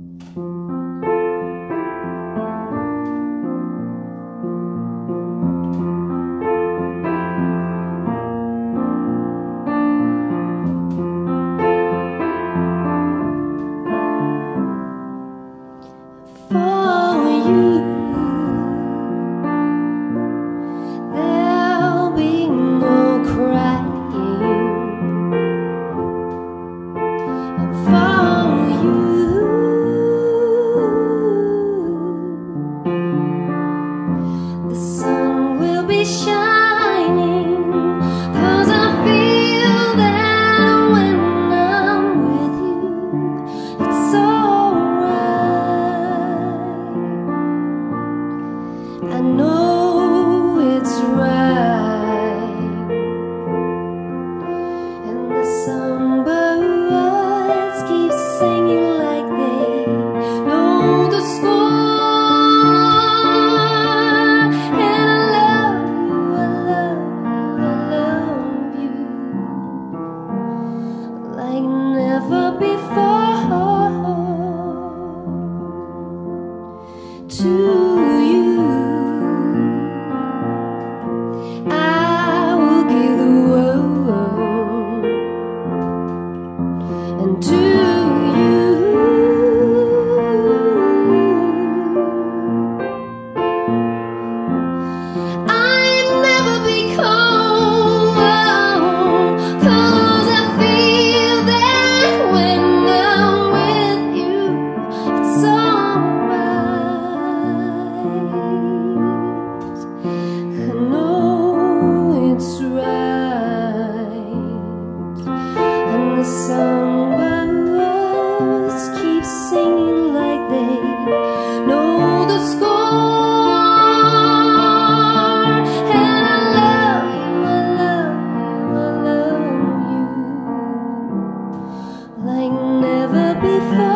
For you, there'll be no crying. And for you, the sun will be shining, 'cause I feel that when I'm with you, it's I know it's right, and the songbirds keep singing like they know the score. And I love you, I love you, like never before. To you and to you, I'd never be cold, 'cause I feel that when I'm with you, it's alright. I know it's right, and the songbirds keep singing like they know the score. And I love you, I love you, like never before.